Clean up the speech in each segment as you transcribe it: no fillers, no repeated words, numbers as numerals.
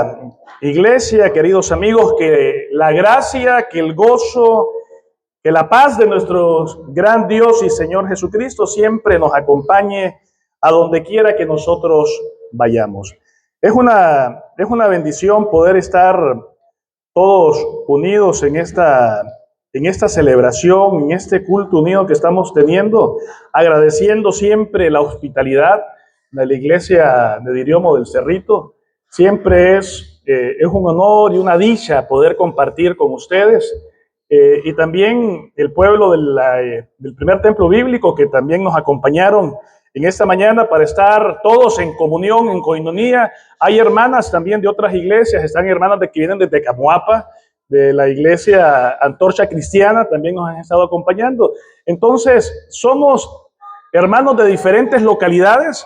Querida iglesia, queridos amigos, que la gracia, que el gozo, que la paz de nuestro gran Dios y Señor Jesucristo siempre nos acompañe a donde quiera que nosotros vayamos. Es una bendición poder estar todos unidos en esta celebración, en este culto unido que estamos teniendo, agradeciendo siempre la hospitalidad de la iglesia de Diriomo del Cerrito. Siempre es un honor y una dicha poder compartir con ustedes y también el pueblo del primer templo bíblico que también nos acompañaron en esta mañana para estar todos en comunión, en coinonía. Hay hermanas también de otras iglesias, están hermanas que vienen desde Camoapa, de la iglesia Antorcha Cristiana, también nos han estado acompañando. Entonces, somos hermanos de diferentes localidades,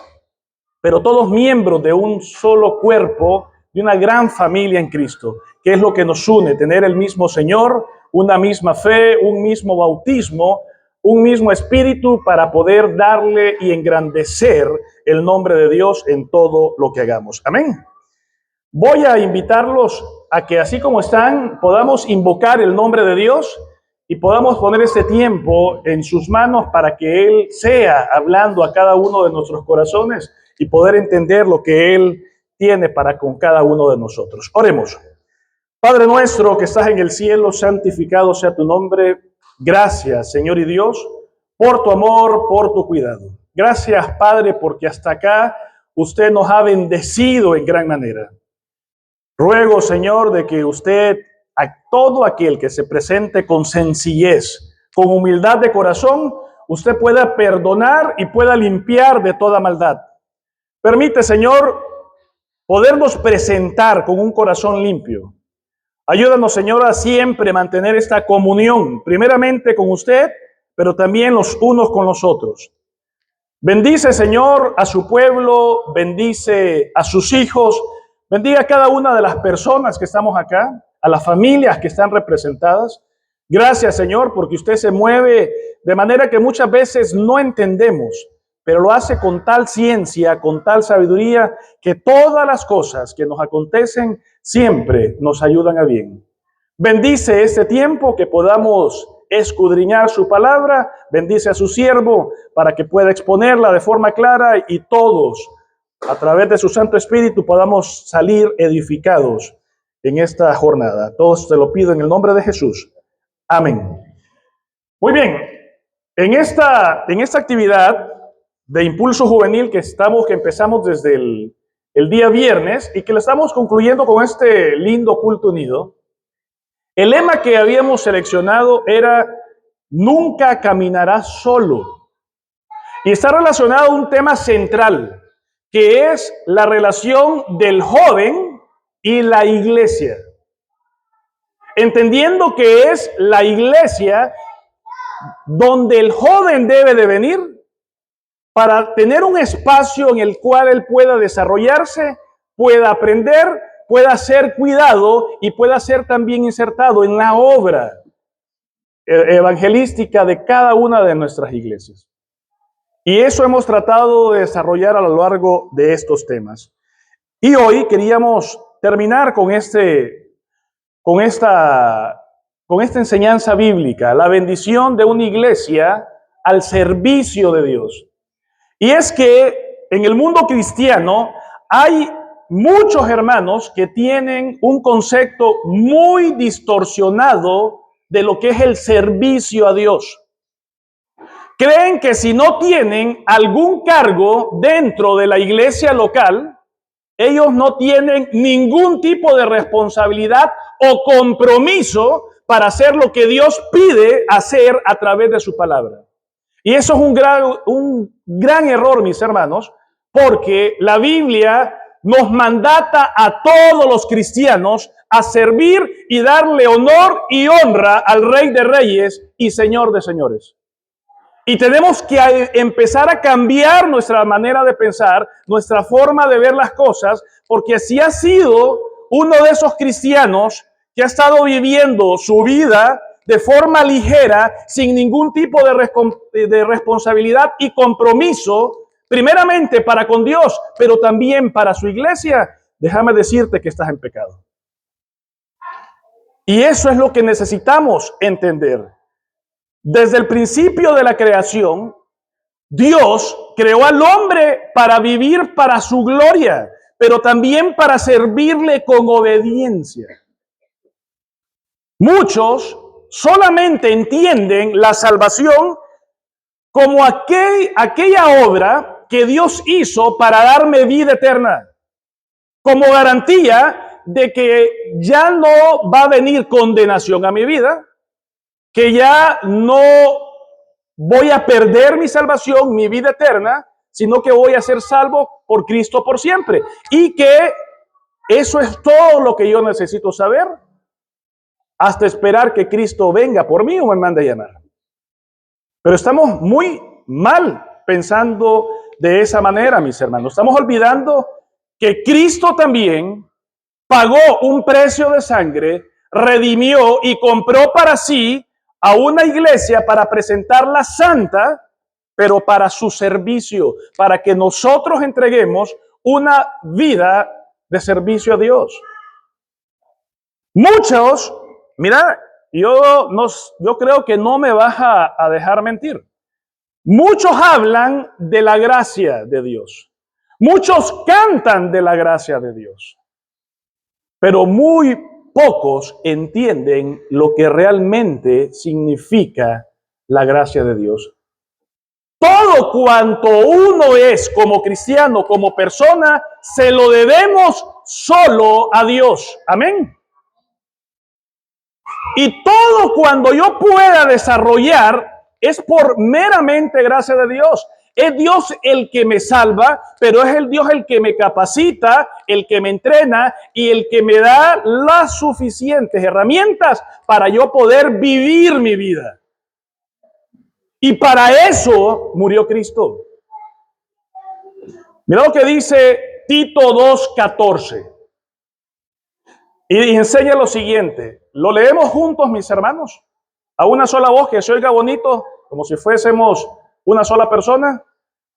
pero todos miembros de un solo cuerpo, de una gran familia en Cristo, que es lo que nos une, tener el mismo Señor, una misma fe, un mismo bautismo, un mismo espíritu para poder darle y engrandecer el nombre de Dios en todo lo que hagamos. Amén. Voy a invitarlos a que así como están, podamos invocar el nombre de Dios y podamos poner este tiempo en sus manos para que Él sea hablando a cada uno de nuestros corazones y poder entender lo que Él tiene para con cada uno de nosotros. Oremos. Padre nuestro que estás en el cielo, santificado sea tu nombre. Gracias, Señor y Dios, por tu amor, por tu cuidado. Gracias, Padre, porque hasta acá usted nos ha bendecido en gran manera. Ruego, Señor, de que usted, a todo aquel que se presente con sencillez, con humildad de corazón, usted pueda perdonar y pueda limpiar de toda maldad. Permite, Señor, podernos presentar con un corazón limpio. Ayúdanos, Señor, a siempre mantener esta comunión, primeramente con usted, pero también los unos con los otros. Bendice, Señor, a su pueblo, bendice a sus hijos, bendiga a cada una de las personas que estamos acá, a las familias que están representadas. Gracias, Señor, porque usted se mueve de manera que muchas veces no entendemos, pero lo hace con tal ciencia, con tal sabiduría, que todas las cosas que nos acontecen siempre nos ayudan a bien. Bendice este tiempo, que podamos escudriñar su palabra. Bendice a su siervo para que pueda exponerla de forma clara y todos, a través de su Santo Espíritu, podamos salir edificados en esta jornada. Todos te lo pido en el nombre de Jesús. Amén. Muy bien, en esta actividad de impulso juvenil que empezamos desde el día viernes y que lo estamos concluyendo con este lindo culto unido, el lema que habíamos seleccionado era nunca caminarás solo, y está relacionado a un tema central que es la relación del joven y la iglesia, entendiendo que es la iglesia donde el joven debe de venir para tener un espacio en el cual él pueda desarrollarse, pueda aprender, pueda ser cuidado y pueda ser también insertado en la obra evangelística de cada una de nuestras iglesias. Y eso hemos tratado de desarrollar a lo largo de estos temas. Y hoy queríamos terminar con esta enseñanza bíblica, la bendición de una iglesia al servicio de Dios. Y es que en el mundo cristiano hay muchos hermanos que tienen un concepto muy distorsionado de lo que es el servicio a Dios. Creen que si no tienen algún cargo dentro de la iglesia local, ellos no tienen ningún tipo de responsabilidad o compromiso para hacer lo que Dios pide hacer a través de su palabra. Y eso es un gran error, mis hermanos, porque la Biblia nos mandata a todos los cristianos a servir y darle honor y honra al Rey de Reyes y Señor de Señores. Y tenemos que empezar a cambiar nuestra manera de pensar, nuestra forma de ver las cosas, porque si ha sido uno de esos cristianos que ha estado viviendo su vida de forma ligera, sin ningún tipo de responsabilidad y compromiso, primeramente para con Dios, pero también para su iglesia, déjame decirte que estás en pecado. Y eso es lo que necesitamos entender. Desde el principio de la creación, Dios creó al hombre para vivir para su gloria, pero también para servirle con obediencia. Muchos solamente entienden la salvación como aquella obra que Dios hizo para darme vida eterna, como garantía de que ya no va a venir condenación a mi vida, que ya no voy a perder mi salvación, mi vida eterna, sino que voy a ser salvo por Cristo por siempre. Y que eso es todo lo que yo necesito saber hasta esperar que Cristo venga por mí o me mande a llamar. Pero estamos muy mal pensando de esa manera, mis hermanos. Estamos olvidando que Cristo también pagó un precio de sangre, redimió y compró para sí a una iglesia para presentarla santa, pero para su servicio, para que nosotros entreguemos una vida de servicio a Dios. Muchos, mira, yo creo que no me vas a dejar mentir. Muchos hablan de la gracia de Dios. Muchos cantan de la gracia de Dios. Pero muy pocos entienden lo que realmente significa la gracia de Dios. Todo cuanto uno es como cristiano, como persona, se lo debemos solo a Dios. Amén. Y todo cuando yo pueda desarrollar es por meramente gracia de Dios. Es Dios el que me salva, pero es el Dios el que me capacita, el que me entrena y el que me da las suficientes herramientas para yo poder vivir mi vida. Y para eso murió Cristo. Mira lo que dice Tito 2:14. Y enseña lo siguiente. Lo leemos juntos, mis hermanos, a una sola voz, que se oiga bonito, como si fuésemos una sola persona.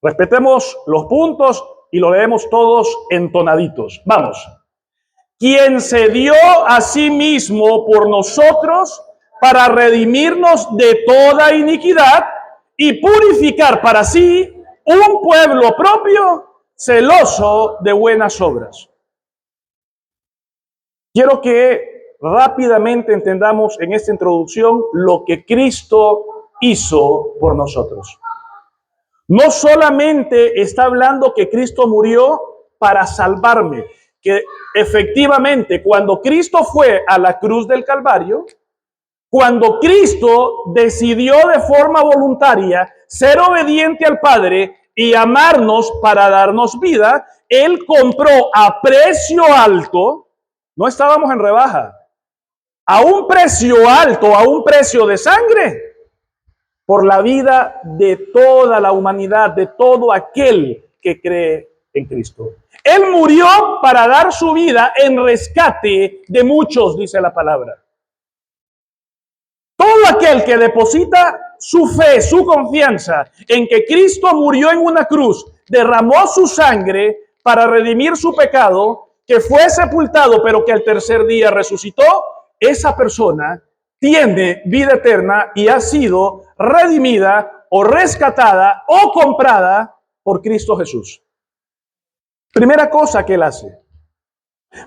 Respetemos los puntos y lo leemos todos entonaditos. Vamos. Quien se dio a sí mismo por nosotros para redimirnos de toda iniquidad y purificar para sí un pueblo propio, celoso de buenas obras. Quiero que rápidamente entendamos en esta introducción lo que Cristo hizo por nosotros. No solamente está hablando que Cristo murió para salvarme, que efectivamente cuando Cristo fue a la cruz del Calvario, cuando Cristo decidió de forma voluntaria ser obediente al Padre y amarnos para darnos vida, Él compró a precio alto. No estábamos en rebaja. A un precio alto, a un precio de sangre, por la vida de toda la humanidad, de todo aquel que cree en Cristo. Él murió para dar su vida en rescate de muchos, dice la palabra. Todo aquel que deposita su fe, su confianza en que Cristo murió en una cruz, derramó su sangre para redimir su pecado, que fue sepultado, pero que al tercer día resucitó, esa persona tiene vida eterna y ha sido redimida o rescatada o comprada por Cristo Jesús. Primera cosa que Él hace.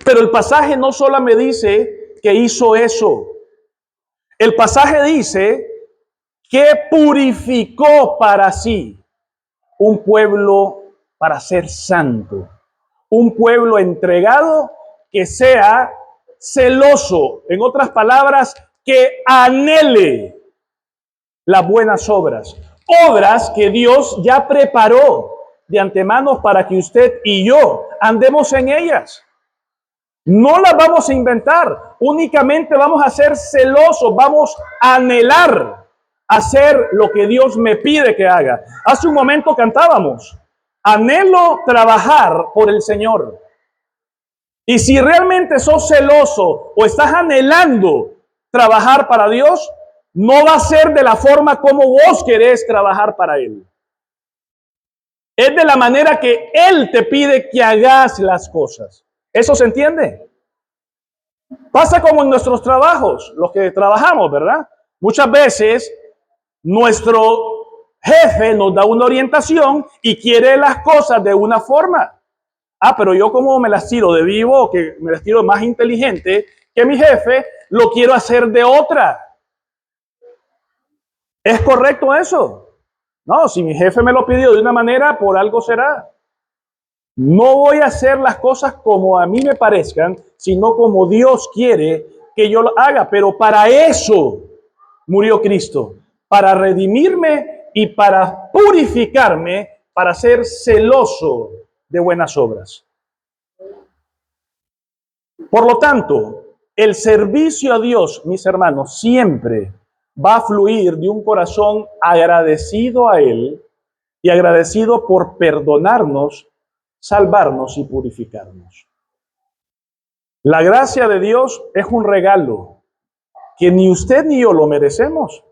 Pero el pasaje no solo me dice que hizo eso. El pasaje dice que purificó para sí un pueblo para ser santo. Un pueblo entregado que sea celoso, en otras palabras, que anhele las buenas obras. Obras que Dios ya preparó de antemano para que usted y yo andemos en ellas. No las vamos a inventar, únicamente vamos a ser celosos, vamos a anhelar hacer lo que Dios me pide que haga. Hace un momento cantábamos, anhelo trabajar por el Señor. Y si realmente sos celoso o estás anhelando trabajar para Dios, no va a ser de la forma como vos querés trabajar para Él. Es de la manera que Él te pide que hagas las cosas. ¿Eso se entiende? Pasa como en nuestros trabajos, los que trabajamos, ¿verdad? Muchas veces nuestro jefe nos da una orientación y quiere las cosas de una forma. Ah, pero yo como me las tiro de vivo, que me las tiro más inteligente que mi jefe, lo quiero hacer de otra. ¿Es correcto eso? No, si mi jefe me lo pidió de una manera, por algo será. No voy a hacer las cosas como a mí me parezcan, sino como Dios quiere que yo lo haga. Pero para eso murió Cristo, para redimirme y para purificarme, para ser celoso de buenas obras. Por lo tanto, el servicio a Dios, mis hermanos, siempre va a fluir de un corazón agradecido a Él y agradecido por perdonarnos, salvarnos y purificarnos. La gracia de Dios es un regalo que ni usted ni yo lo merecemos,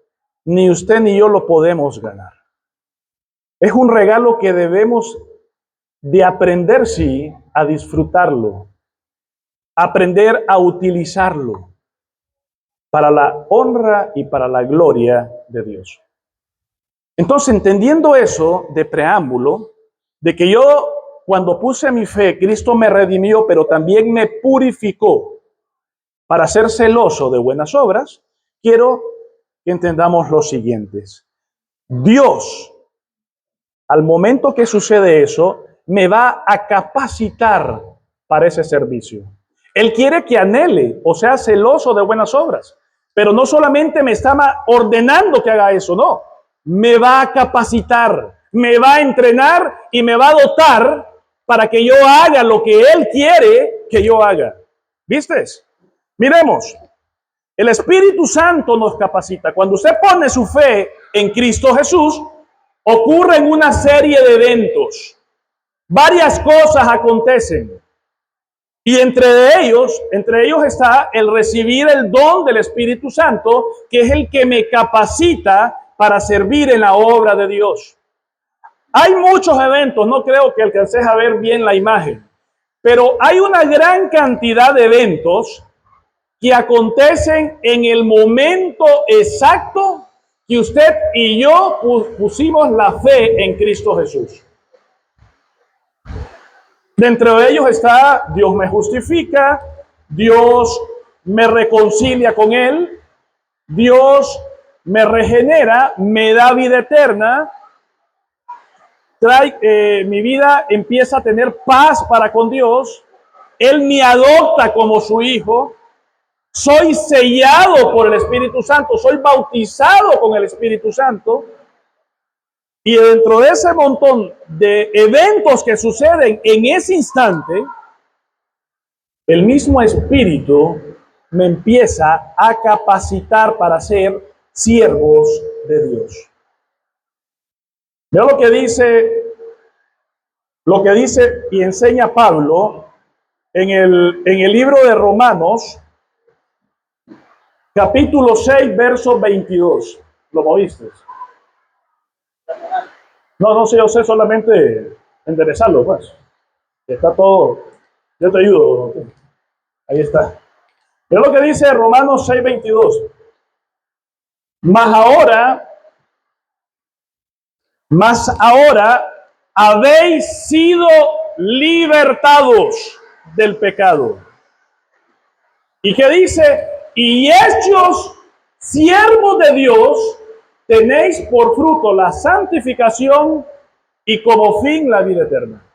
ni usted ni yo lo podemos ganar. Es un regalo que debemos de aprender, sí, a disfrutarlo, aprender a utilizarlo para la honra y para la gloria de Dios. Entonces, entendiendo eso de preámbulo, de que yo cuando puse mi fe, Cristo me redimió, pero también me purificó para ser celoso de buenas obras, quiero que entendamos los siguientes. Dios, al momento que sucede eso, me va a capacitar para ese servicio. Él quiere que anhele, o sea, celoso de buenas obras. Pero no solamente me está ordenando que haga eso, no. Me va a capacitar, me va a entrenar y me va a dotar para que yo haga lo que Él quiere que yo haga. ¿Viste? Miremos, el Espíritu Santo nos capacita. Cuando usted pone su fe en Cristo Jesús, ocurren una serie de eventos. Varias cosas acontecen. Y entre ellos está el recibir el don del Espíritu Santo, que es el que me capacita para servir en la obra de Dios. Hay muchos eventos, no creo que alcances a ver bien la imagen, pero hay una gran cantidad de eventos que acontecen en el momento exacto que usted y yo pusimos la fe en Cristo Jesús. Dentro de ellos está Dios me justifica, Dios me reconcilia con Él, Dios me regenera, me da vida eterna, mi vida empieza a tener paz para con Dios, Él me adopta como su hijo, soy sellado por el Espíritu Santo, soy bautizado con el Espíritu Santo. Y dentro de ese montón de eventos que suceden en ese instante, el mismo Espíritu me empieza a capacitar para ser siervos de Dios. Veo lo que dice y enseña Pablo en el libro de Romanos, capítulo 6, verso 22. ¿Lo moviste? No sé, yo sé solamente enderezarlo, pues. Está todo. Yo te ayudo. Ahí está. Pero lo que dice Romanos 6:22. Mas ahora habéis sido libertados del pecado. ¿Y qué dice? Y hechos siervos de Dios, tenéis por fruto la santificación y como fin la vida eterna.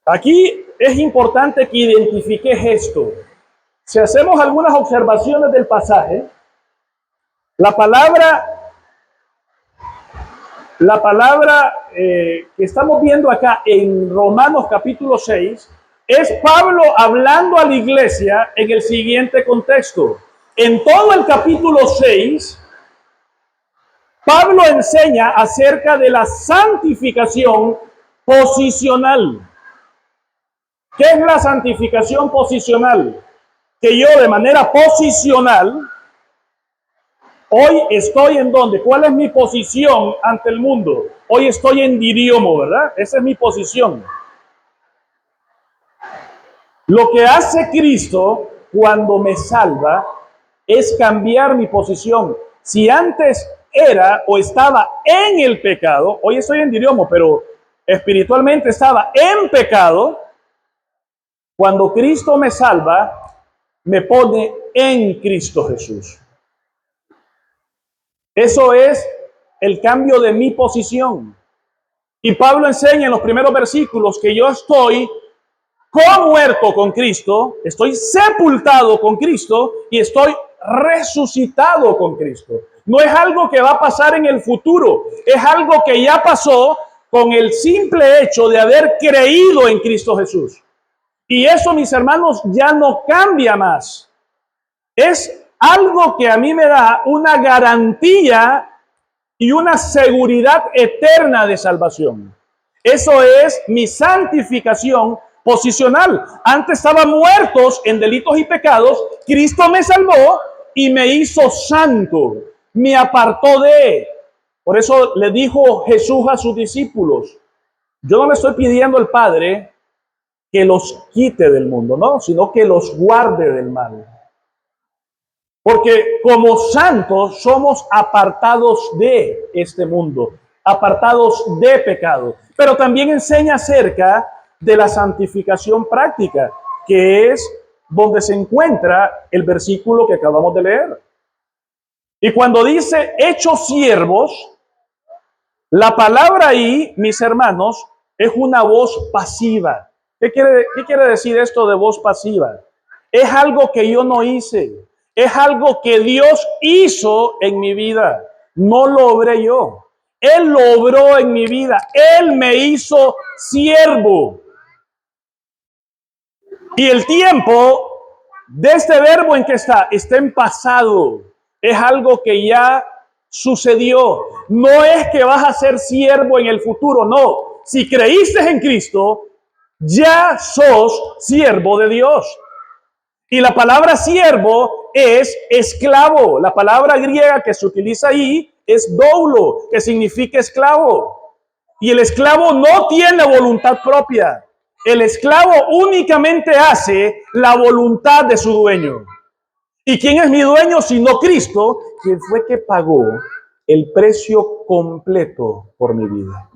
Aquí es importante que identifiques esto. Si hacemos algunas observaciones del pasaje, la palabra que estamos viendo acá en Romanos capítulo 6 es Pablo hablando a la iglesia en el siguiente contexto. En todo el capítulo 6, Pablo enseña acerca de la santificación posicional. ¿Qué es la santificación posicional? Que yo de manera posicional, hoy estoy en ¿dónde? ¿Cuál es mi posición ante el mundo? Hoy estoy en Diríomo, ¿verdad? Esa es mi posición. Lo que hace Cristo cuando me salva es cambiar mi posición. Si antes era o estaba en el pecado, hoy estoy en idiomo, pero espiritualmente estaba en pecado, cuando Cristo me salva, me pone en Cristo Jesús. Eso es el cambio de mi posición. Y Pablo enseña en los primeros versículos que yo estoy muerto con Cristo, estoy sepultado con Cristo y estoy resucitado con Cristo. No es algo que va a pasar en el futuro, es algo que ya pasó con el simple hecho de haber creído en Cristo Jesús. Y eso, mis hermanos, ya no cambia más. Es algo que a mí me da una garantía y una seguridad eterna de salvación. Eso es mi santificación posicional. Antes estaban muertos en delitos y pecados. Cristo me salvó y me hizo santo. Me apartó de. Por eso le dijo Jesús a sus discípulos: yo no le estoy pidiendo al Padre que los quite del mundo, no, sino que los guarde del mal. Porque como santos somos apartados de este mundo, apartados de pecado. Pero también enseña acerca de la santificación práctica, que es donde se encuentra el versículo que acabamos de leer. Y cuando dice hechos siervos, la palabra ahí, mis hermanos, es una voz pasiva. ¿Qué quiere decir esto de voz pasiva? Es algo que yo no hice. Es algo que Dios hizo en mi vida. No lo obré yo. Él lo obró en mi vida. Él me hizo siervo. Y el tiempo de este verbo en que está en pasado. Es algo que ya sucedió. No es que vas a ser siervo en el futuro, no. Si creíste en Cristo, ya sos siervo de Dios. Y la palabra siervo es esclavo. La palabra griega que se utiliza ahí es doulo, que significa esclavo. Y el esclavo no tiene voluntad propia. El esclavo únicamente hace la voluntad de su dueño. ¿Y quién es mi dueño sino Cristo, quien fue que pagó el precio completo por mi vida?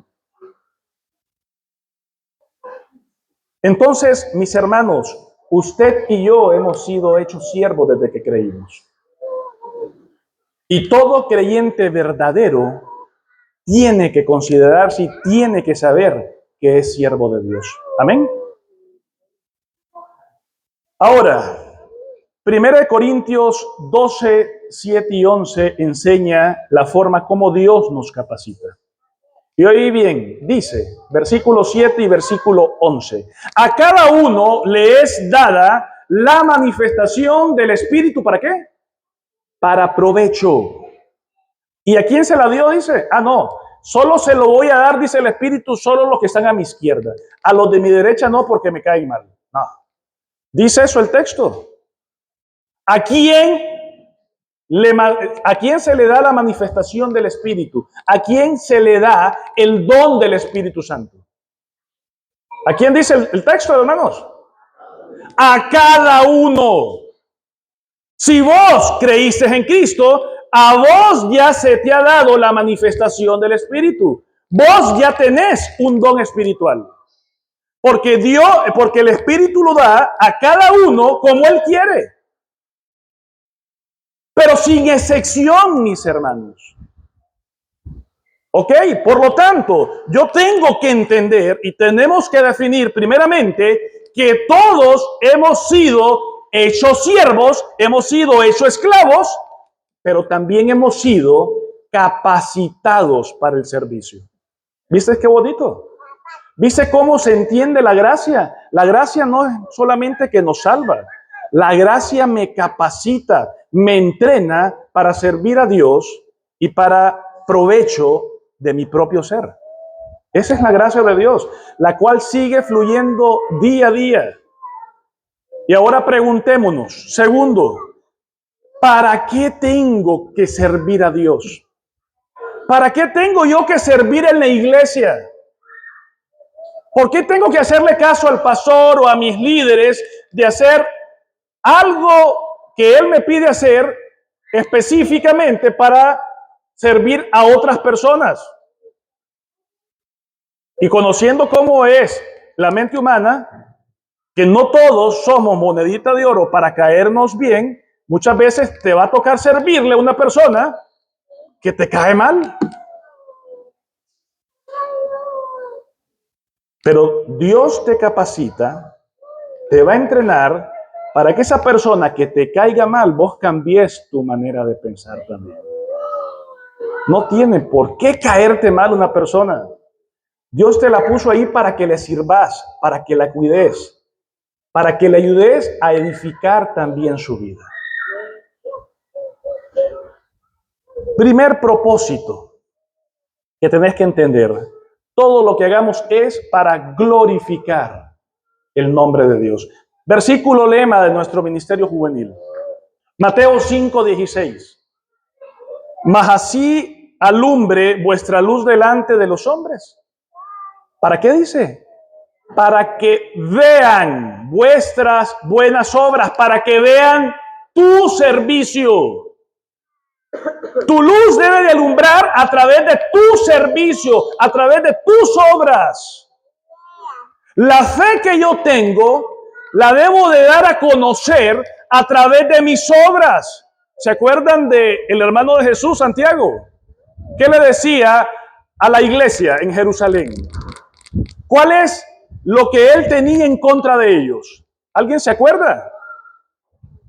Entonces, mis hermanos, usted y yo hemos sido hechos siervos desde que creímos. Y todo creyente verdadero tiene que considerarse y tiene que saber que es siervo de Dios. Amén. Ahora, 1 Corintios 12, 7 y 11 enseña la forma como Dios nos capacita. Y oí bien, dice, versículo 7 y versículo 11. A cada uno le es dada la manifestación del Espíritu, ¿para qué? Para provecho. ¿Y a quién se la dio? Dice, no, solo se lo voy a dar, dice el Espíritu, solo los que están a mi izquierda. A los de mi derecha no, porque me caen mal. No. Dice eso el texto. ¿A quién se le da la manifestación del Espíritu? ¿A quién se le da el don del Espíritu Santo? ¿A quién dice el texto, hermanos? A cada uno. Si vos creíste en Cristo, a vos ya se te ha dado la manifestación del Espíritu. Vos ya tenés un don espiritual. Porque el Espíritu lo da a cada uno como Él quiere. Pero sin excepción, mis hermanos. ¿Ok? Por lo tanto, yo tengo que entender y tenemos que definir primeramente que todos hemos sido hechos siervos, hemos sido hechos esclavos, pero también hemos sido capacitados para el servicio. ¿Viste qué bonito? ¿Viste cómo se entiende la gracia? La gracia no es solamente que nos salva. La gracia me capacita, me entrena para servir a Dios y para provecho de mi propio ser. Esa es la gracia de Dios, la cual sigue fluyendo día a día. Y ahora preguntémonos, segundo, ¿para qué tengo que servir a Dios? ¿Para qué tengo yo que servir en la iglesia? ¿Por qué tengo que hacerle caso al pastor o a mis líderes de hacer algo que Él me pide hacer específicamente para servir a otras personas. Y conociendo cómo es la mente humana, que no todos somos monedita de oro para caernos bien, muchas veces te va a tocar servirle a una persona que te cae mal. Pero Dios te capacita, te va a entrenar para que esa persona que te caiga mal, vos cambies tu manera de pensar también. No tiene por qué caerte mal una persona. Dios te la puso ahí para que le sirvas, para que la cuides, para que le ayudes a edificar también su vida. Primer propósito que tenés que entender: todo lo que hagamos es para glorificar el nombre de Dios. Versículo lema de nuestro ministerio juvenil. Mateo 5:16. Mas así alumbre vuestra luz delante de los hombres. ¿Para qué dice? Para que vean vuestras buenas obras, para que vean tu servicio. Tu luz debe de alumbrar a través de tu servicio, a través de tus obras. La fe que yo tengo, la debo de dar a conocer a través de mis obras. ¿Se acuerdan del hermano de Jesús, Santiago? ¿Qué le decía a la iglesia en Jerusalén? ¿Cuál es lo que él tenía en contra de ellos? ¿Alguien se acuerda?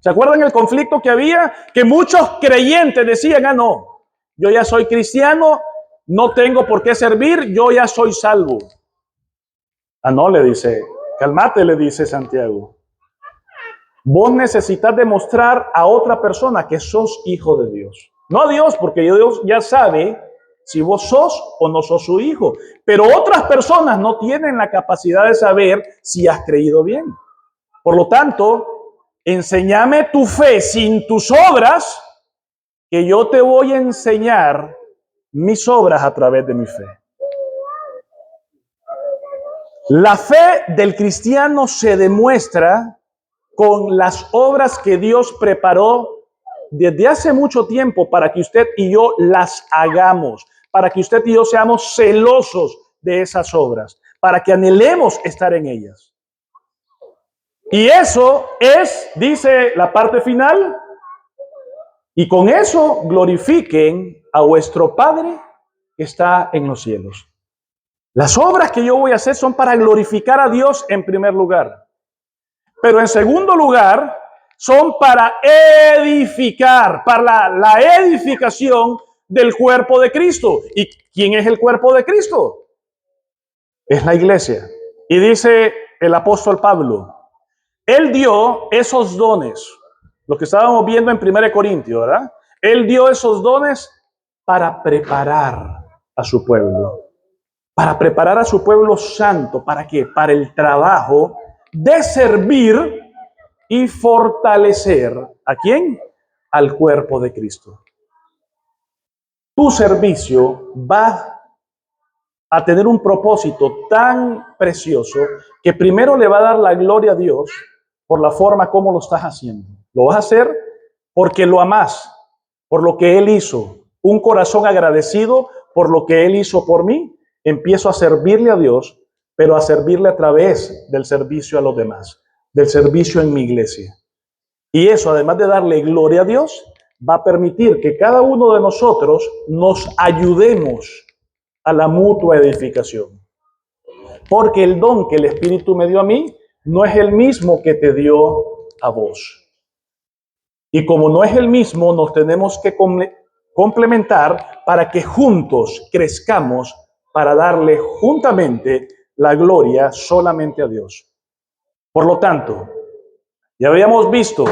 ¿Se acuerdan el conflicto que había? Que muchos creyentes decían, no, yo ya soy cristiano, no tengo por qué servir, yo ya soy salvo. No, le dice, cálmate, le dice Santiago. Vos necesitas demostrar a otra persona que sos hijo de Dios. No a Dios, porque Dios ya sabe si vos sos o no sos su hijo. Pero otras personas no tienen la capacidad de saber si has creído bien. Por lo tanto, enséñame tu fe sin tus obras, que yo te voy a enseñar mis obras a través de mi fe. La fe del cristiano se demuestra con las obras que Dios preparó desde hace mucho tiempo para que usted y yo las hagamos, para que usted y yo seamos celosos de esas obras, para que anhelemos estar en ellas. Y eso es, dice la parte final, y con eso glorifiquen a vuestro Padre que está en los cielos. Las obras que yo voy a hacer son para glorificar a Dios en primer lugar. Pero en segundo lugar, son para edificar, para la edificación del cuerpo de Cristo. ¿Y quién es el cuerpo de Cristo? Es la iglesia. Y dice el apóstol Pablo, Él dio esos dones, lo que estábamos viendo en 1 Corintios, ¿verdad? Él dio esos dones para preparar a su pueblo. Para preparar a su pueblo santo. ¿Para qué? Para el trabajo de servir y fortalecer ¿a quién? Al cuerpo de Cristo. Tu servicio va a tener un propósito tan precioso que primero le va a dar la gloria a Dios por la forma como lo estás haciendo. Lo vas a hacer porque lo amás, por lo que Él hizo. Un corazón agradecido por lo que Él hizo por mí. Empiezo a servirle a Dios, pero a servirle a través del servicio a los demás, del servicio en mi iglesia. Y eso, además de darle gloria a Dios, va a permitir que cada uno de nosotros nos ayudemos a la mutua edificación. Porque el don que el Espíritu me dio a mí no es el mismo que te dio a vos. Y como no es el mismo, nos tenemos que complementar para que juntos crezcamos para darle juntamente la gloria solamente a Dios. Por lo tanto, ya habíamos visto,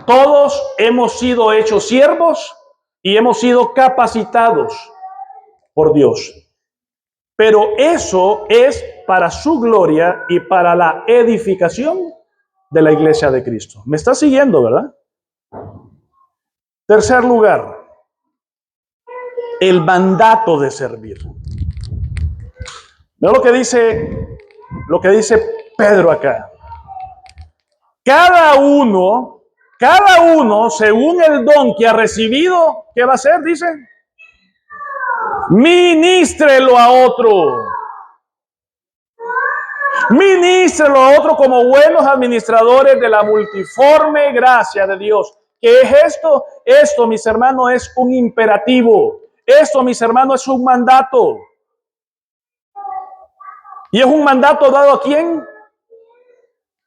todos hemos sido hechos siervos y hemos sido capacitados por Dios. Pero eso es para su gloria y para la edificación de la iglesia de Cristo. ¿Me está siguiendo, verdad? Tercer lugar, el mandato de servir. Mira lo que dice Pedro acá. cada uno, según el don que ha recibido, ¿qué va a hacer? Dice, ministrelo a otro. Ministrelo a otro como buenos administradores de la multiforme gracia de Dios. ¿Qué es esto? Esto, mis hermanos, es un imperativo. Esto, mis hermanos, es un mandato. ¿Y es un mandato dado a quién?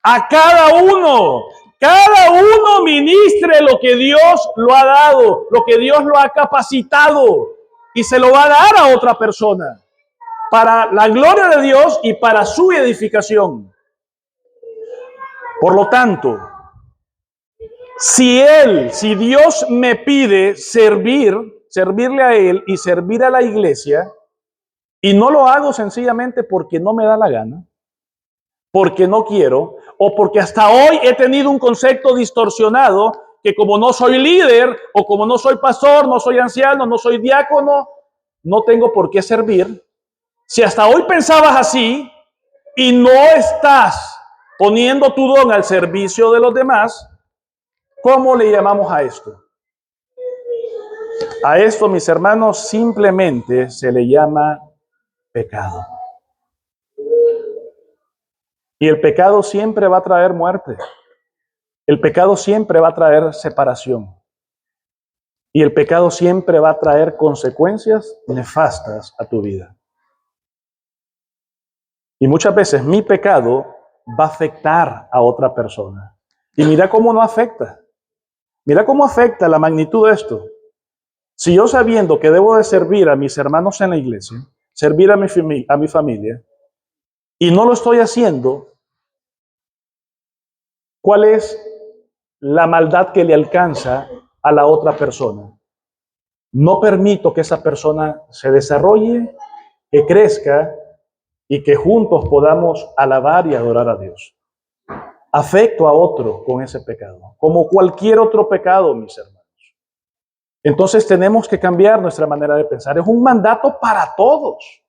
A cada uno. Cada uno ministre lo que Dios lo ha dado, lo que Dios lo ha capacitado, y se lo va a dar a otra persona para la gloria de Dios y para su edificación. Por lo tanto, si Dios me pide servirle a Él y servir a la iglesia, y no lo hago sencillamente porque no me da la gana, porque no quiero, o porque hasta hoy he tenido un concepto distorsionado que como no soy líder, o como no soy pastor, no soy anciano, no soy diácono, no tengo por qué servir. Si hasta hoy pensabas así y no estás poniendo tu don al servicio de los demás, ¿cómo le llamamos a esto? A esto, mis hermanos, simplemente se le llama pecado. Y el pecado siempre va a traer muerte. El pecado siempre va a traer separación. Y el pecado siempre va a traer consecuencias nefastas a tu vida. Y muchas veces mi pecado va a afectar a otra persona. Y mira cómo no afecta. Mira cómo afecta la magnitud de esto. Si yo, sabiendo que debo de servir a mis hermanos en la iglesia, servir a mi familia, y no lo estoy haciendo, ¿cuál es la maldad que le alcanza a la otra persona? No permito que esa persona se desarrolle, que crezca y que juntos podamos alabar y adorar a Dios. Afecto a otro con ese pecado, como cualquier otro pecado, mis hermanos. Entonces tenemos que cambiar nuestra manera de pensar. Es un mandato para todos.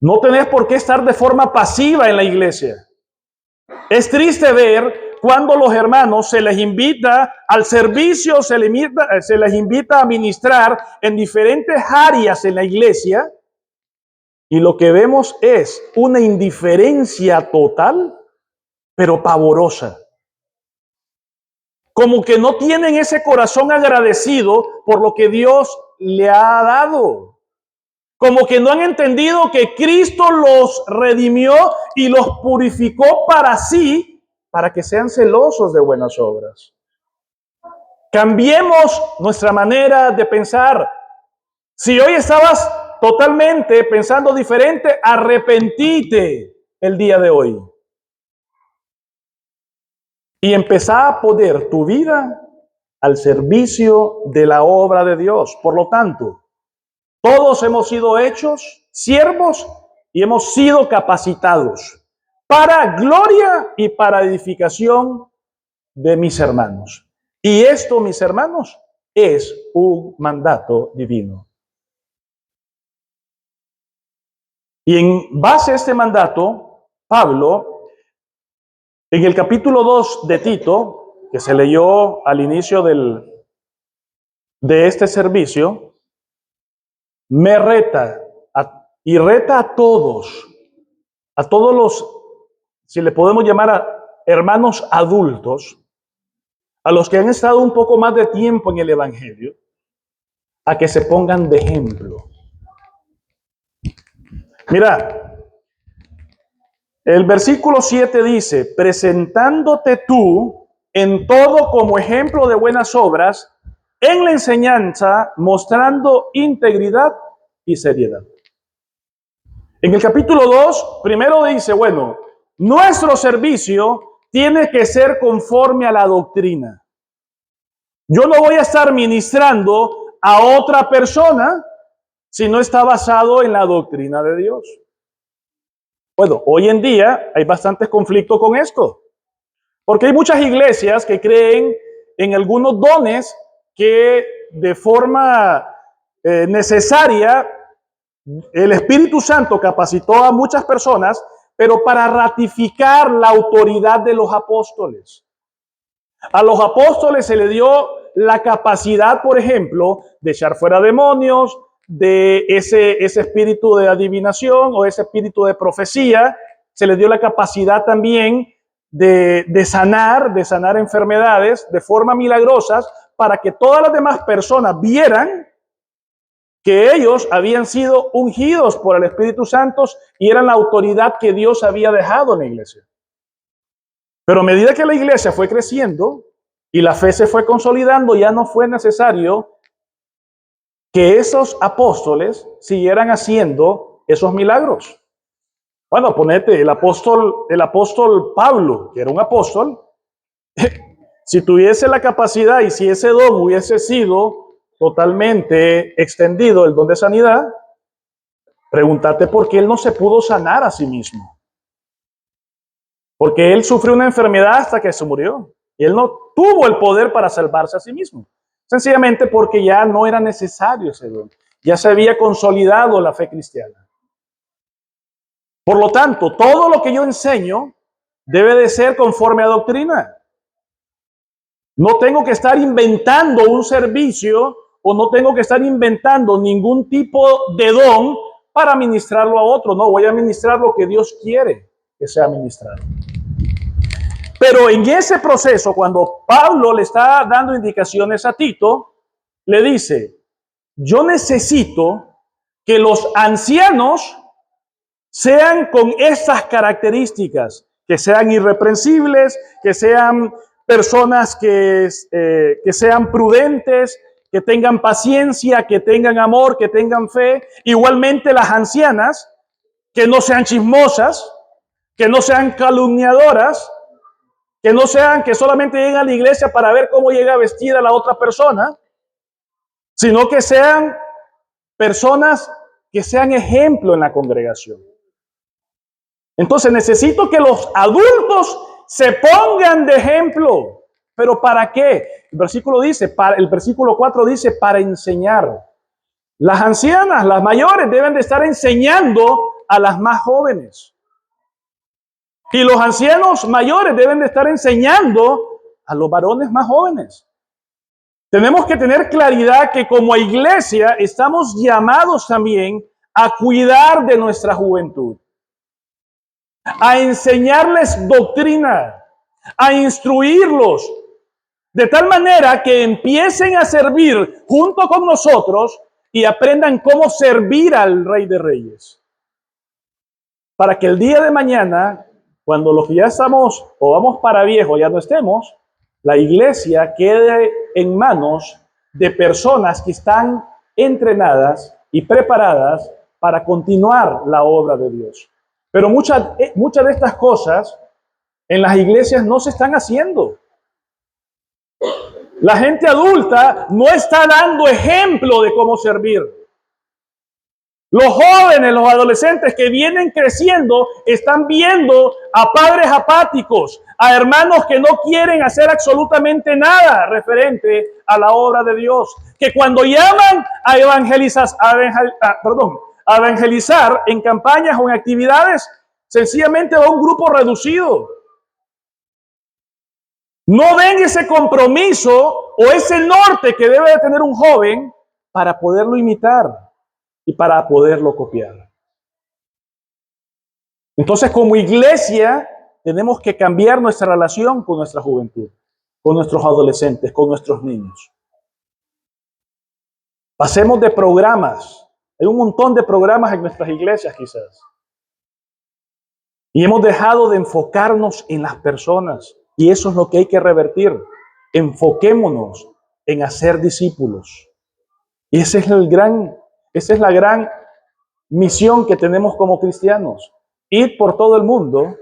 No tenés por qué estar de forma pasiva en la iglesia. Es triste ver cuando los hermanos se les invita al servicio, se les invita a ministrar en diferentes áreas en la iglesia, y lo que vemos es una indiferencia total, pero pavorosa. Como que no tienen ese corazón agradecido por lo que Dios le ha dado. Como que no han entendido que Cristo los redimió y los purificó para sí, para que sean celosos de buenas obras. Cambiemos nuestra manera de pensar. Si hoy estabas totalmente pensando diferente, arrepentite el día de hoy. Y empezá a poner tu vida al servicio de la obra de Dios. Por lo tanto, todos hemos sido hechos siervos y hemos sido capacitados para gloria y para edificación de mis hermanos. Y esto, mis hermanos, es un mandato divino. Y en base a este mandato, Pablo, en el capítulo 2 de Tito, que se leyó al inicio de este servicio, me reta y reta a todos los, si le podemos llamar a hermanos adultos, a los que han estado un poco más de tiempo en el Evangelio, a que se pongan de ejemplo. Mira, el versículo 7 dice, presentándote tú en todo como ejemplo de buenas obras, en la enseñanza, mostrando integridad y seriedad. En el capítulo 2, primero dice, bueno, nuestro servicio tiene que ser conforme a la doctrina. Yo no voy a estar ministrando a otra persona si no está basado en la doctrina de Dios. Bueno, hoy en día hay bastantes conflictos con esto, porque hay muchas iglesias que creen en algunos dones que de forma necesaria el Espíritu Santo capacitó a muchas personas, pero para ratificar la autoridad de los apóstoles. A los apóstoles se le dio la capacidad, por ejemplo, de echar fuera demonios, de ese espíritu de adivinación o ese espíritu de profecía. Se les dio la capacidad también de sanar enfermedades de forma milagrosas, para que todas las demás personas vieran que ellos habían sido ungidos por el Espíritu Santo y eran la autoridad que Dios había dejado en la iglesia. Pero a medida que la iglesia fue creciendo y la fe se fue consolidando, ya no fue necesario que esos apóstoles siguieran haciendo esos milagros. Bueno, ponete el apóstol Pablo, que era un apóstol, si tuviese la capacidad y si ese don hubiese sido totalmente extendido, el don de sanidad, pregúntate por qué él no se pudo sanar a sí mismo. Porque él sufrió una enfermedad hasta que se murió. Y él no tuvo el poder para salvarse a sí mismo. Sencillamente porque ya no era necesario ese don. Ya se había consolidado la fe cristiana. Por lo tanto, todo lo que yo enseño debe de ser conforme a doctrina. No tengo que estar inventando un servicio o no tengo que estar inventando ningún tipo de don para ministrarlo a otro. No, voy a ministrar lo que Dios quiere que sea ministrado. Pero en ese proceso, cuando Pablo le está dando indicaciones a Tito, le dice, yo necesito que los ancianos sean con estas características, que sean irreprensibles, que sean personas que sean prudentes, que tengan paciencia, que tengan amor, que tengan fe. Igualmente las ancianas, que no sean chismosas, que no sean calumniadoras, que no sean que solamente lleguen a la iglesia para ver cómo llega vestida la otra persona, sino que sean personas que sean ejemplo en la congregación. Entonces necesito que los adultos se pongan de ejemplo. ¿Pero para qué? El versículo 4 dice, para enseñar. Las ancianas, las mayores, deben de estar enseñando a las más jóvenes. Y los ancianos mayores deben de estar enseñando a los varones más jóvenes. Tenemos que tener claridad que como iglesia estamos llamados también a cuidar de nuestra juventud, a enseñarles doctrina, a instruirlos, de tal manera que empiecen a servir junto con nosotros y aprendan cómo servir al Rey de Reyes. Para que el día de mañana, cuando los que ya estamos o vamos para viejo ya no estemos, la iglesia quede en manos de personas que están entrenadas y preparadas para continuar la obra de Dios. Pero muchas de estas cosas en las iglesias no se están haciendo. La gente adulta no está dando ejemplo de cómo servir. Los jóvenes, los adolescentes que vienen creciendo están viendo a padres apáticos, a hermanos que no quieren hacer absolutamente nada referente a la obra de Dios, que cuando llaman a evangelizar en campañas o en actividades, sencillamente va un grupo reducido. No ven ese compromiso o ese norte que debe de tener un joven para poderlo imitar y para poderlo copiar. Entonces, como iglesia, tenemos que cambiar nuestra relación con nuestra juventud, con nuestros adolescentes, con nuestros niños. Pasemos de programas. Hay un montón de programas en nuestras iglesias quizás. Y hemos dejado de enfocarnos en las personas. Y eso es lo que hay que revertir. Enfoquémonos en hacer discípulos. Y esa es la gran misión que tenemos como cristianos. Ir por todo el mundo.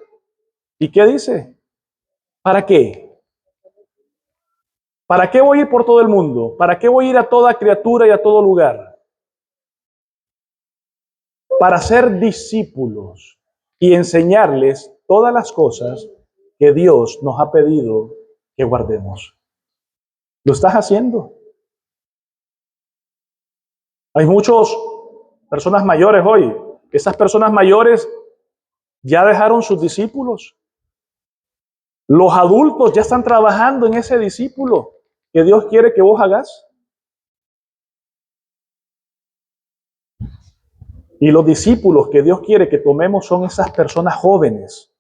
¿Y qué dice? ¿Para qué? ¿Para qué voy a ir por todo el mundo? ¿Para qué voy a ir a toda criatura y a todo lugar? Para ser discípulos y enseñarles todas las cosas que Dios nos ha pedido que guardemos. ¿Lo estás haciendo? Hay muchas personas mayores hoy. Esas personas mayores ya dejaron sus discípulos. Los adultos ya están trabajando en ese discípulo que Dios quiere que vos hagas. Y los discípulos que Dios quiere que tomemos son esas personas jóvenes.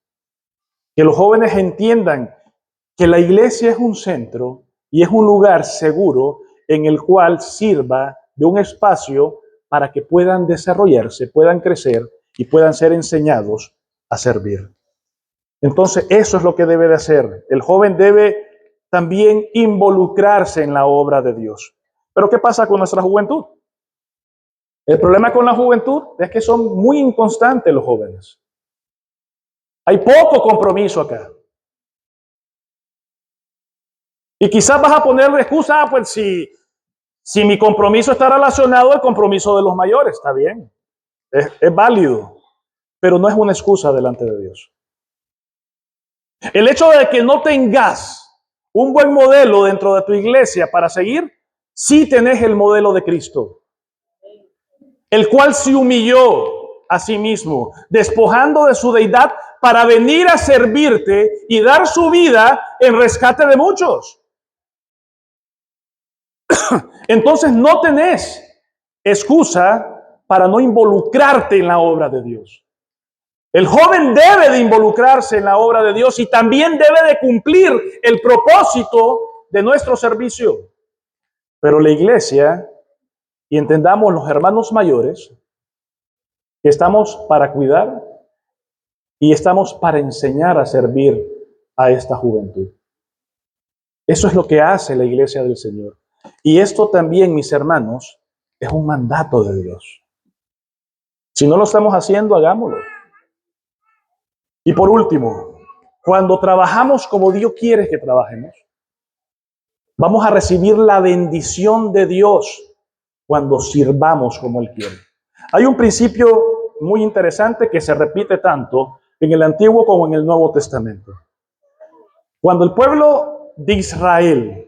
Que los jóvenes entiendan que la iglesia es un centro y es un lugar seguro en el cual sirva de un espacio para que puedan desarrollarse, puedan crecer y puedan ser enseñados a servir. Entonces, eso es lo que debe de hacer. El joven debe también involucrarse en la obra de Dios. Pero ¿qué pasa con nuestra juventud? El problema con la juventud es que son muy inconstantes los jóvenes. Hay poco compromiso acá. Y quizás vas a poner de excusa, pues si mi compromiso está relacionado al compromiso de los mayores, está bien, es válido, pero no es una excusa delante de Dios. El hecho de que no tengas un buen modelo dentro de tu iglesia para seguir, sí tenés el modelo de Cristo, el cual se humilló a sí mismo, despojando de su deidad para venir a servirte y dar su vida en rescate de muchos. Entonces no tenés excusa para no involucrarte en la obra de Dios. El joven debe de involucrarse en la obra de Dios y también debe de cumplir el propósito de nuestro servicio. Pero la iglesia, y entendamos los hermanos mayores, que estamos para cuidar y estamos para enseñar a servir a esta juventud. Eso es lo que hace la iglesia del Señor. Y esto también, mis hermanos, es un mandato de Dios. Si no lo estamos haciendo, hagámoslo. Y por último, cuando trabajamos como Dios quiere que trabajemos, vamos a recibir la bendición de Dios cuando sirvamos como Él quiere. Hay un principio muy interesante que se repite tanto en el Antiguo como en el Nuevo Testamento. Cuando el pueblo de Israel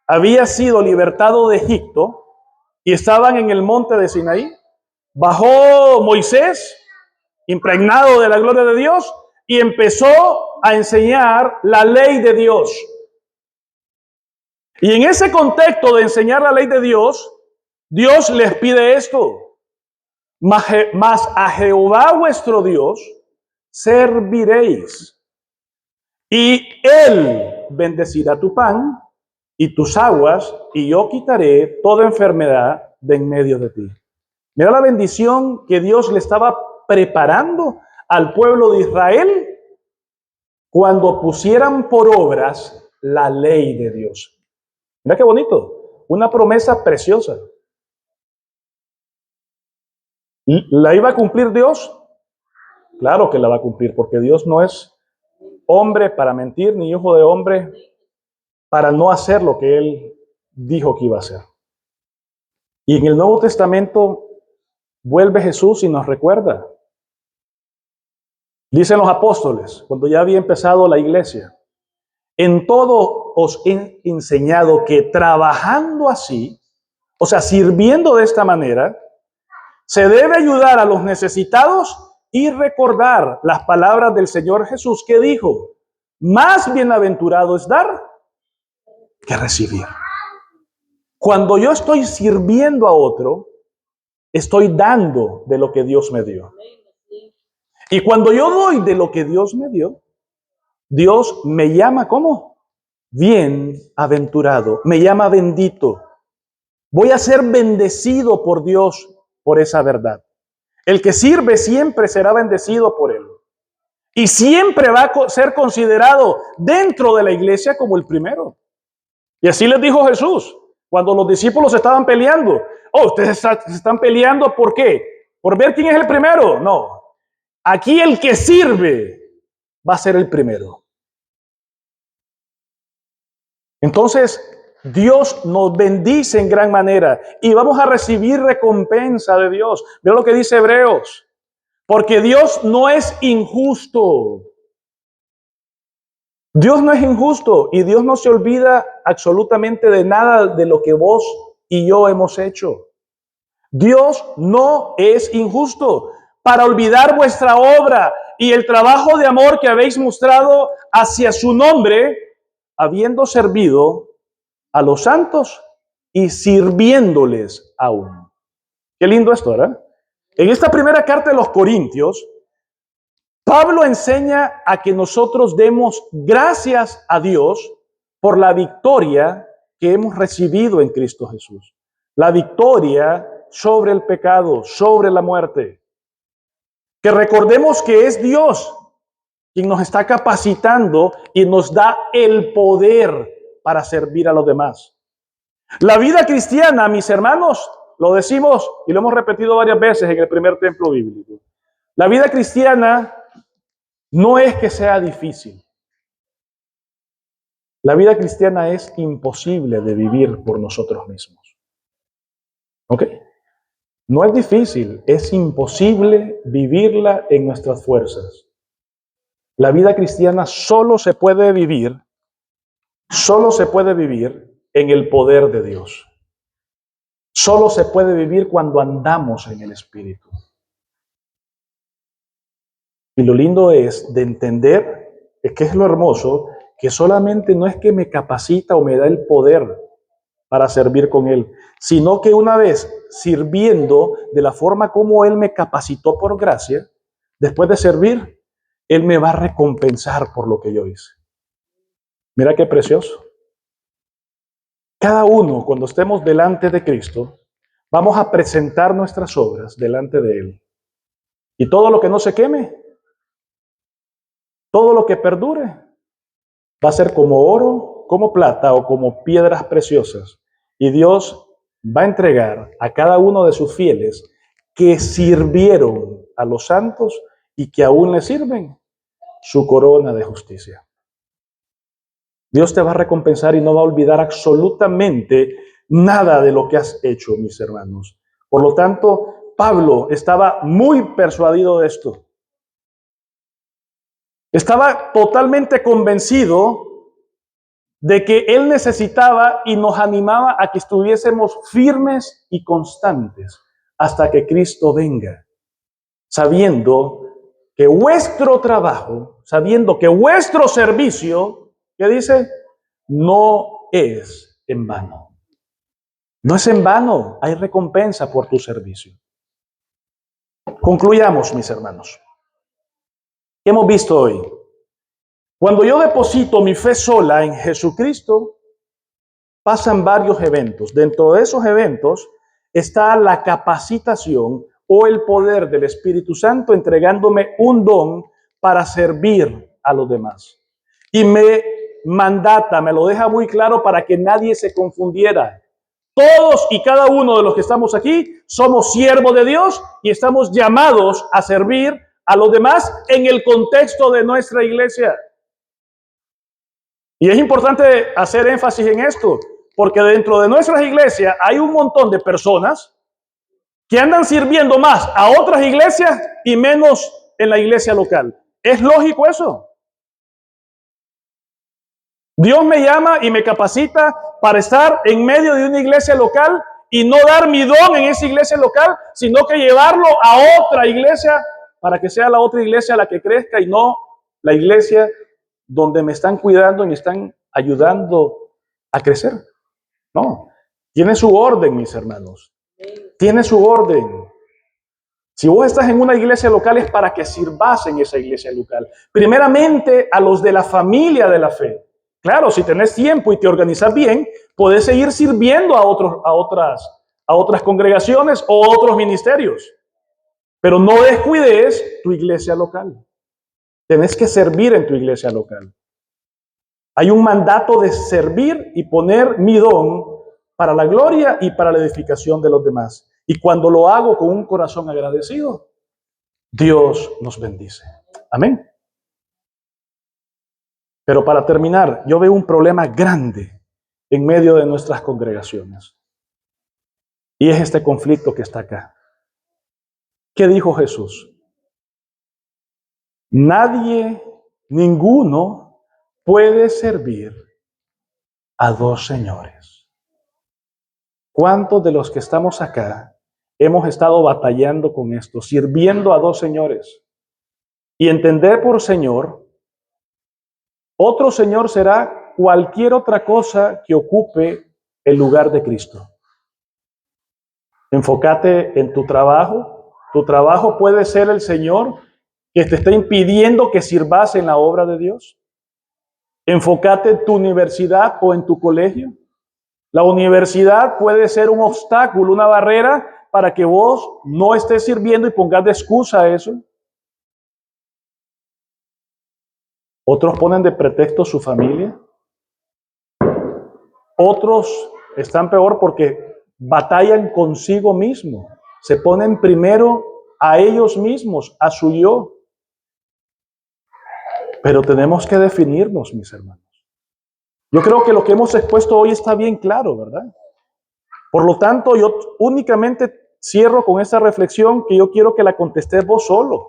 había sido libertado de Egipto y estaban en el monte de Sinaí, bajó Moisés, impregnado de la gloria de Dios, y empezó a enseñar la ley de Dios. Y en ese contexto de enseñar la ley de Dios, Dios les pide esto: mas a Jehová vuestro Dios serviréis, y Él bendecirá tu pan y tus aguas, y yo quitaré toda enfermedad de en medio de ti. Mira la bendición que Dios le estaba preparando al pueblo de Israel cuando pusieran por obras la ley de Dios. Mira qué bonito, una promesa preciosa. ¿La iba a cumplir Dios? Claro que la va a cumplir, porque Dios no es hombre para mentir, ni hijo de hombre para no hacer lo que Él dijo que iba a hacer. Y en el Nuevo Testamento vuelve Jesús y nos recuerda. Dicen los apóstoles, cuando ya había empezado la iglesia: en todo os he enseñado que trabajando así, o sea, sirviendo de esta manera, se debe ayudar a los necesitados y recordar las palabras del Señor Jesús que dijo: más bienaventurado es dar que recibir. Cuando yo estoy sirviendo a otro, estoy dando de lo que Dios me dio. Y cuando yo doy de lo que Dios me dio, Dios me llama ¿cómo? Bienaventurado, me llama bendito. Voy a ser bendecido por Dios por esa verdad. El que sirve siempre será bendecido por Él. Y siempre va a ser considerado dentro de la iglesia como el primero. Y así les dijo Jesús cuando los discípulos estaban peleando. Oh, ustedes se están peleando, ¿por qué? ¿Por ver quién es el primero? No. Aquí el que sirve va a ser el primero. Entonces, Dios nos bendice en gran manera y vamos a recibir recompensa de Dios. Mira lo que dice Hebreos. Porque Dios no es injusto. Dios no es injusto y Dios no se olvida absolutamente de nada de lo que vos y yo hemos hecho. Dios no es injusto para olvidar vuestra obra y el trabajo de amor que habéis mostrado hacia su nombre, habiendo servido a los santos y sirviéndoles aún. Qué lindo esto, ¿verdad? En esta primera carta de los Corintios, Pablo enseña a que nosotros demos gracias a Dios por la victoria que hemos recibido en Cristo Jesús. La victoria sobre el pecado, sobre la muerte. Que recordemos que es Dios quien nos está capacitando y nos da el poder para servir a los demás. La vida cristiana, mis hermanos, lo decimos y lo hemos repetido varias veces en el primer templo bíblico. La vida cristiana no es que sea difícil. La vida cristiana es imposible de vivir por nosotros mismos. ¿Ok? No es difícil, es imposible vivirla en nuestras fuerzas. La vida cristiana solo se puede vivir en el poder de Dios. Solo se puede vivir cuando andamos en el Espíritu. Y lo lindo es de entender, es que es lo hermoso, que solamente no es que me capacita o me da el poder para servir con Él, sino que una vez sirviendo de la forma como Él me capacitó por gracia, después de servir, Él me va a recompensar por lo que yo hice. Mira qué precioso. Cada uno, cuando estemos delante de Cristo, vamos a presentar nuestras obras delante de Él. Y todo lo que no se queme, todo lo que perdure, va a ser como oro, como plata o como piedras preciosas. Y Dios va a entregar a cada uno de sus fieles que sirvieron a los santos y que aún le sirven su corona de justicia. Dios te va a recompensar y no va a olvidar absolutamente nada de lo que has hecho, mis hermanos. Por lo tanto, Pablo estaba muy persuadido de esto. Estaba totalmente convencido de que él necesitaba y nos animaba a que estuviésemos firmes y constantes hasta que Cristo venga, sabiendo que vuestro trabajo, sabiendo que vuestro servicio, ¿qué dice? No es en vano. No es en vano, hay recompensa por tu servicio. Concluyamos, mis hermanos. ¿Qué hemos visto hoy? Cuando yo deposito mi fe sola en Jesucristo, pasan varios eventos. Dentro de esos eventos está la capacitación o el poder del Espíritu Santo entregándome un don para servir a los demás. Y me mandata, me lo deja muy claro para que nadie se confundiera. Todos y cada uno de los que estamos aquí somos siervos de Dios y estamos llamados a servir a los demás en el contexto de nuestra iglesia. Y es importante hacer énfasis en esto, porque dentro de nuestras iglesias hay un montón de personas que andan sirviendo más a otras iglesias y menos en la iglesia local. ¿Es lógico eso? Dios me llama y me capacita para estar en medio de una iglesia local y no dar mi don en esa iglesia local, sino que llevarlo a otra iglesia para que sea la otra iglesia la que crezca y no la iglesia donde me están cuidando y me están ayudando a crecer. No, tiene su orden, mis hermanos. Tiene su orden. Si vos estás en una iglesia local es para que sirvas en esa iglesia local. Primeramente a los de la familia de la fe. Claro, si tenés tiempo y te organizas bien, podés seguir sirviendo a otras congregaciones o otros ministerios. Pero no descuides tu iglesia local. Tenés que servir en tu iglesia local. Hay un mandato de servir y poner mi don para la gloria y para la edificación de los demás. Y cuando lo hago con un corazón agradecido, Dios nos bendice. Amén. Pero para terminar, yo veo un problema grande en medio de nuestras congregaciones. Y es este conflicto que está acá. ¿Qué dijo Jesús? Nadie, ninguno puede servir a dos señores. ¿Cuántos de los que estamos acá hemos estado batallando con esto, sirviendo a dos señores? y entender por Señor, otro Señor será cualquier otra cosa que ocupe el lugar de Cristo. Enfócate en tu trabajo. Tu trabajo puede ser el Señor que te está impidiendo que sirvas en la obra de Dios. Enfócate en tu universidad o en tu colegio. La universidad puede ser un obstáculo, una barrera para que vos no estés sirviendo y pongas de excusa a eso. Otros ponen de pretexto su familia. Otros están peor porque batallan consigo mismo. Se ponen primero a ellos mismos, a su yo. Pero tenemos que definirnos, mis hermanos. Yo creo que lo que hemos expuesto hoy está bien claro, ¿verdad? Por lo tanto, yo únicamente cierro con esta reflexión que yo quiero que la contestes vos solo.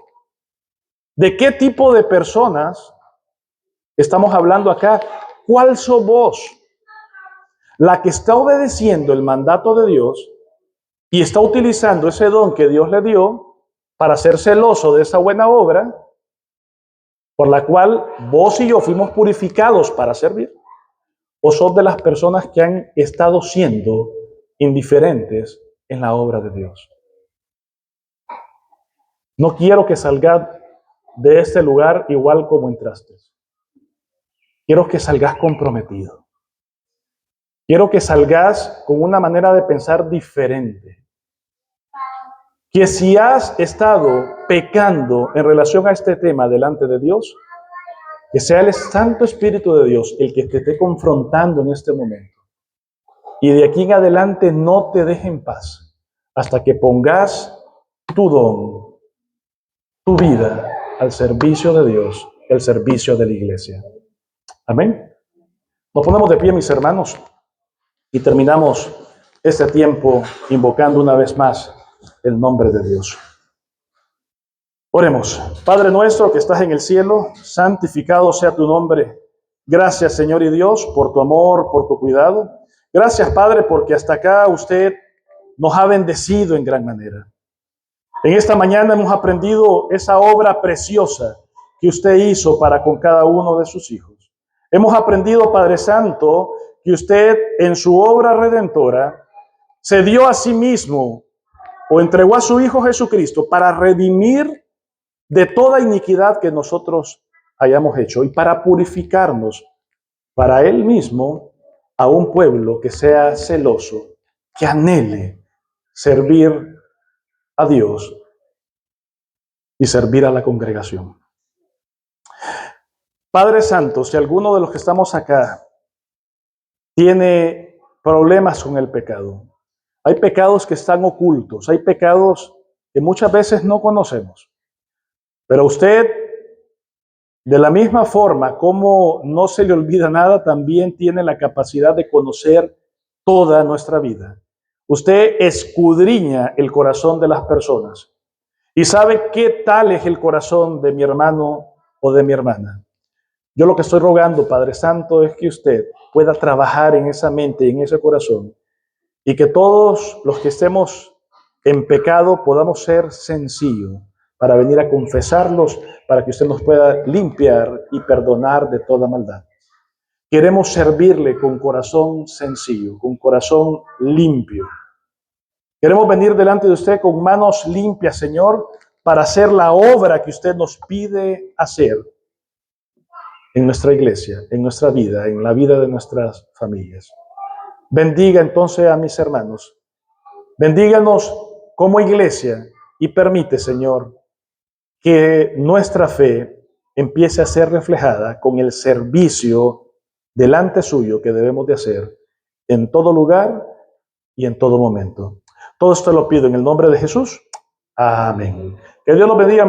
¿De qué tipo de personas estamos hablando acá? ¿Cuál sos vos? La que está obedeciendo el mandato de Dios y está utilizando ese don que Dios le dio para ser celoso de esa buena obra por la cual vos y yo fuimos purificados para servir. ¿O sos de las personas que han estado siendo indiferentes en la obra de Dios? No quiero que salgas de este lugar igual como entraste. Quiero que salgas comprometido. Quiero que salgas con una manera de pensar diferente. Que si has estado pecando en relación a este tema delante de Dios, que sea el Santo Espíritu de Dios el que te esté confrontando en este momento. Y de aquí en adelante no te deje en paz hasta que pongas tu don, tu vida al servicio de Dios, al servicio de la iglesia. Amén. Nos ponemos de pie, mis hermanos, y terminamos este tiempo invocando una vez más el nombre de Dios. Oremos. Padre nuestro que estás en el cielo, santificado sea tu nombre. Gracias, Señor y Dios, por tu amor, por tu cuidado. Gracias, Padre, porque hasta acá usted nos ha bendecido en gran manera. En esta mañana hemos aprendido esa obra preciosa que usted hizo para con cada uno de sus hijos. Hemos aprendido, Padre Santo, que usted en su obra redentora se dio a sí mismo o entregó a su Hijo Jesucristo para redimir de toda iniquidad que nosotros hayamos hecho y para purificarnos para Él mismo a un pueblo que sea celoso, que anhele servir a Dios y servir a la congregación. Padre Santo, si alguno de los que estamos acá tiene problemas con el pecado, hay pecados que están ocultos, hay pecados que muchas veces no conocemos, pero usted, de la misma forma como no se le olvida nada, también tiene la capacidad de conocer toda nuestra vida. Usted escudriña el corazón de las personas y sabe qué tal es el corazón de mi hermano o de mi hermana. Yo lo que estoy rogando, Padre Santo, es que usted pueda trabajar en esa mente y en ese corazón y que todos los que estemos en pecado podamos ser sencillos para venir a confesarlos, para que usted nos pueda limpiar y perdonar de toda maldad. Queremos servirle con corazón sencillo, con corazón limpio. Queremos venir delante de usted con manos limpias, Señor, para hacer la obra que usted nos pide hacer en nuestra iglesia, en nuestra vida, en la vida de nuestras familias. Bendiga entonces a mis hermanos. Bendíganos como iglesia y permite, Señor, que nuestra fe empiece a ser reflejada con el servicio delante suyo que debemos de hacer en todo lugar y en todo momento. Todo esto lo pido en el nombre de Jesús. Amén. Que Dios los bendiga.